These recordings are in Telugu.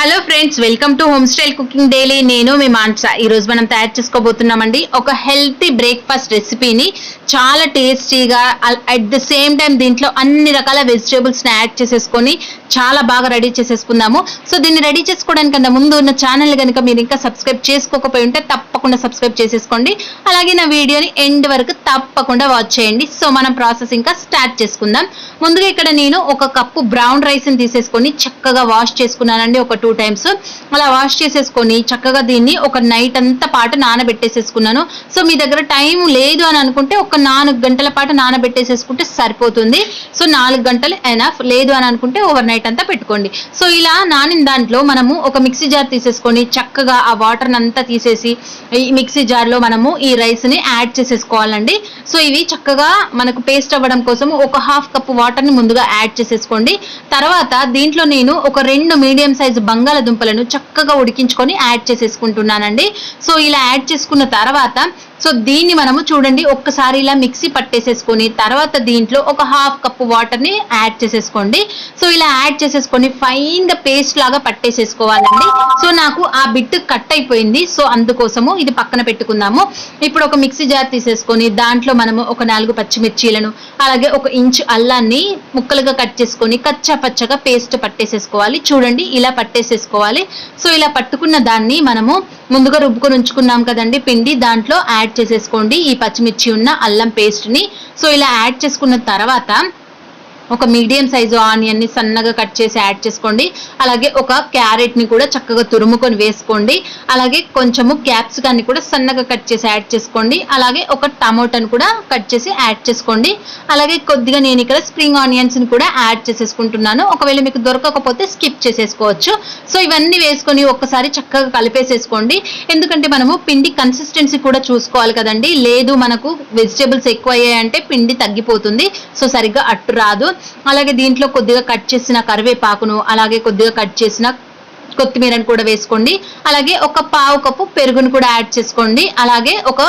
Hello friends, welcome to home style cooking daily. నేను మీ మాన్సా. ఈరోజు మనం తయారు చేసుకోబోతున్నామండి ఒక హెల్తీ బ్రేక్ఫాస్ట్ రెసిపీని. చాలా టేస్టీగా, అట్ ద సేమ్ టైం దీంట్లో అన్ని రకాల వెజిటేబుల్స్ని యాడ్ చేసేసుకొని చాలా బాగా రెడీ చేసేసుకుందాము. సో దీన్ని రెడీ చేసుకోవడానికన్నా ముందు ఉన్న ఛానల్ కనుక మీరు ఇంకా సబ్స్క్రైబ్ చేసుకోకపోయి ఉంటే తప్పకుండా సబ్స్క్రైబ్ చేసేసుకోండి. అలాగే నా వీడియోని ఎండ్ వరకు తప్పకుండా వాచ్ చేయండి. సో మనం ప్రాసెస్ ఇంకా స్టార్ట్ చేసుకుందాం. ముందుగా ఇక్కడ నేను ఒక కప్పు బ్రౌన్ రైస్ని తీసేసుకొని చక్కగా వాష్ చేసుకున్నానండి. ఒక 2 times అలా వాష్ చేసేసుకొని చక్కగా దీన్ని ఒక నైట్ అంతా పాటు నానబెట్టేసేసుకున్నాను. సో మీ దగ్గర టైం లేదు అని అనుకుంటే ఒక 4 గంటల పాటు నానబెట్టేసేసుకుంటే సరిపోతుంది. సో 4 గంటలు ఎనఫ్, లేదు అని అనుకుంటే ఓవర్ నైట్ అంతా పెట్టుకోండి. సో ఇలా నానిన దాంట్లో మనము ఒక మిక్సీ జార్ తీసేసుకొని చక్కగా ఆ వాటర్ అంతా తీసేసి ఈ మిక్సీ జార్లో మనము ఈ రైస్ని యాడ్ చేసేసుకోవాలండి. సో ఇవి చక్కగా మనకు పేస్ట్ అవ్వడం కోసం ఒక 1/2 కప్పు వాటర్ని ముందుగా యాడ్ చేసేసుకోండి. తర్వాత దీంట్లో నేను ఒక 2 మీడియం సైజు బంగాళదుంపలను చక్కగా ఉడికించుకొని యాడ్ చేసేసుకుంటున్నానండి. సో ఇలా యాడ్ చేసుకున్న తర్వాత సో దీన్ని మనము చూడండి ఒక్కసారి ఇలా మిక్సీ పట్టేసేసుకొని తర్వాత దీంట్లో ఒక 1/2 కప్పు వాటర్ని యాడ్ చేసేసుకోండి. సో ఇలా యాడ్ చేసేసుకొని ఫైన్గా పేస్ట్ లాగా పట్టేసేసుకోవాలండి. సో నాకు ఆ బిట్ కట్ అయిపోయింది. సో అందుకోసము ఇది పక్కన పెట్టుకుందాము. ఇప్పుడు ఒక మిక్సీ జార్ తీసేసుకొని దాంట్లో మనము ఒక 4 పచ్చిమిర్చీలను అలాగే 1 ఇంచ్ అల్లాన్ని ముక్కలుగా కట్ చేసుకొని కచ్చా పచ్చగా పేస్ట్ పట్టేసేసుకోవాలి. చూడండి ఇలా పట్టేసేసుకోవాలి. సో ఇలా పట్టుకున్న దాన్ని మనము ముందుగా రుబ్బుకొని ఉంచుకున్నాం కదండి పిండి, దాంట్లో యాడ్ చేసేసుకోండి ఈ పచ్చిమిర్చి ఉన్న అల్లం పేస్ట్ ని. సో ఇలా యాడ్ చేసుకున్న తర్వాత ఒక మీడియం సైజు ఆనియన్ని సన్నగా కట్ చేసి యాడ్ చేసుకోండి. అలాగే ఒక క్యారెట్ ని కూడా చక్కగా తురుముకొని వేసుకోండి. అలాగే కొంచెము క్యాప్సికాన్ని కూడా సన్నగా కట్ చేసి యాడ్ చేసుకోండి. అలాగే ఒక టమోటాను కూడా కట్ చేసి యాడ్ చేసుకోండి. అలాగే కొద్దిగా నేను ఇక్కడ స్ప్రింగ్ ఆనియన్స్ ని కూడా యాడ్ చేసేసుకుంటున్నాను. ఒకవేళ మీకు దొరకకపోతే స్కిప్ చేసేసుకోవచ్చు. సో ఇవన్నీ వేసుకొని ఒక్కసారి చక్కగా కలిపేసేసుకోండి. ఎందుకంటే మనము పిండి కన్సిస్టెన్సీ కూడా చూసుకోవాలి కదండి. లేదు మనకు వెజిటేబుల్స్ ఎక్కువ అయ్యాయంటే పిండి తగ్గిపోతుంది. సో సరిగ్గా అట్టు రాదు. అలాగే దీంట్లో కొద్దిగా కట్ చేసిన కరివేపాకును అలాగే కొద్దిగా కట్ చేసిన కొత్తిమీరను కూడా వేసుకోండి. అలాగే ఒక 1/2 కప్పు పెరుగును కూడా యాడ్ చేసుకోండి. అలాగే ఒక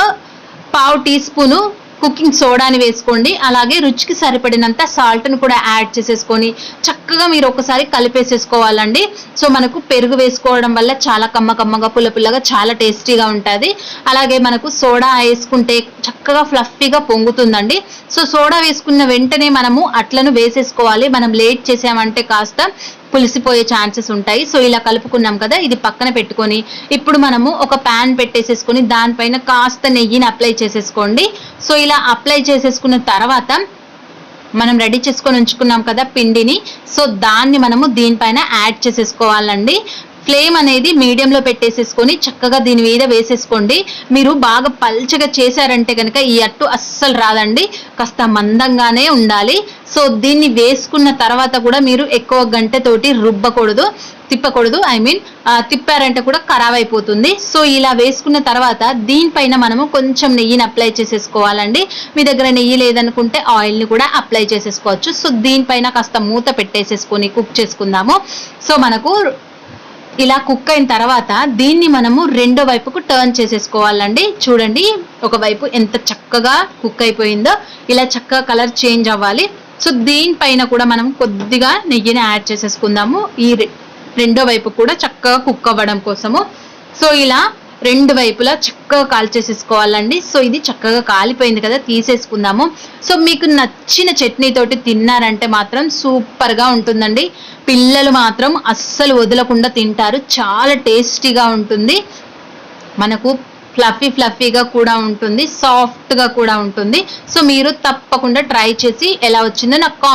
1/2 టీ స్పూను కుకింగ్ సోడాని వేసుకోండి. అలాగే రుచికి సరిపడినంత సాల్ట్ను కూడా యాడ్ చేసేసుకొని చక్కగా మీరు ఒకసారి కలిపేసేసుకోవాలండి. సో మనకు పెరుగు వేసుకోవడం వల్ల చాలా కమ్మగా పుల్లగా చాలా టేస్టీగా ఉంటుంది. అలాగే మనకు సోడా వేసుకుంటే చక్కగా ఫ్లఫీగా పొంగుతుందండి. సో సోడా వేసుకున్న వెంటనే మనము అట్లను వేసేసుకోవాలి. మనం లేట్ చేసామంటే కాస్త పులిసిపోయే ఛాన్సెస్ ఉంటాయి. సో ఇలా కలుపుకున్నాం కదా, ఇది పక్కన పెట్టుకొని ఇప్పుడు మనము ఒక ప్యాన్ పెట్టేసేసుకొని దానిపైన కాస్త నెయ్యిని అప్లై చేసేసుకోండి. సో ఇలా అప్లై చేసేసుకున్న తర్వాత మనం రెడీ చేసుకొని ఉంచుకున్నాం కదా పిండిని, సో దాన్ని మనము దీనిపైన యాడ్ చేసేసుకోవాలండి. ఫ్లేమ్ అనేది మీడియంలో పెట్టేసేసుకొని చక్కగా దీని మీద వేసేసుకోండి. మీరు బాగా పల్చగా చేశారంటే కనుక ఈ అట్టు అస్సలు రాదండి, కాస్త మందంగానే ఉండాలి. సో దీన్ని వేసుకున్న తర్వాత కూడా మీరు ఎక్కువ గంటతోటి రుబ్బకూడదు, తిప్పకూడదు. తిప్పారంటే కూడా ఖరాబ్ అయిపోతుంది. సో ఇలా వేసుకున్న తర్వాత దీనిపైన మనము కొంచెం నెయ్యిని అప్లై చేసేసుకోవాలండి. మీ దగ్గర నెయ్యి లేదనుకుంటే ఆయిల్ని కూడా అప్లై చేసేసుకోవచ్చు. సో దీనిపైన కాస్త మూత పెట్టేసేసుకొని కుక్ చేసుకుందాము. సో మనకు ఇలా కుక్ అయిన తర్వాత దీన్ని మనము రెండో వైపుకు టర్న్ చేసేసుకోవాలండి. చూడండి ఒకవైపు ఎంత చక్కగా కుక్ అయిపోయిందో, ఇలా చక్కగా కలర్ చేంజ్ అవ్వాలి. సో దీనిపైన కూడా మనం కొద్దిగా నెయ్యిని యాడ్ చేసేసుకుందాము ఈ రెండో వైపు కూడా చక్కగా కుక్ అవ్వడం కోసము. సో ఇలా 2 వైపులా చక్కగా కాల్చేసేసుకోవాలండి. సో ఇది చక్కగా కాలిపోయింది కదా, తీసేసుకుందాము. సో మీకు నచ్చిన చట్నీతోటి తిన్నారంటే మాత్రం సూపర్గా ఉంటుందండి. పిల్లలు మాత్రం అస్సలు వదలకుండా తింటారు. చాలా టేస్టీగా ఉంటుంది. మనకు ఫ్లఫీగా కూడా ఉంటుంది, సాఫ్ట్గా కూడా ఉంటుంది. సో మీరు తప్పకుండా ట్రై చేసి ఎలా వచ్చిందో నాకు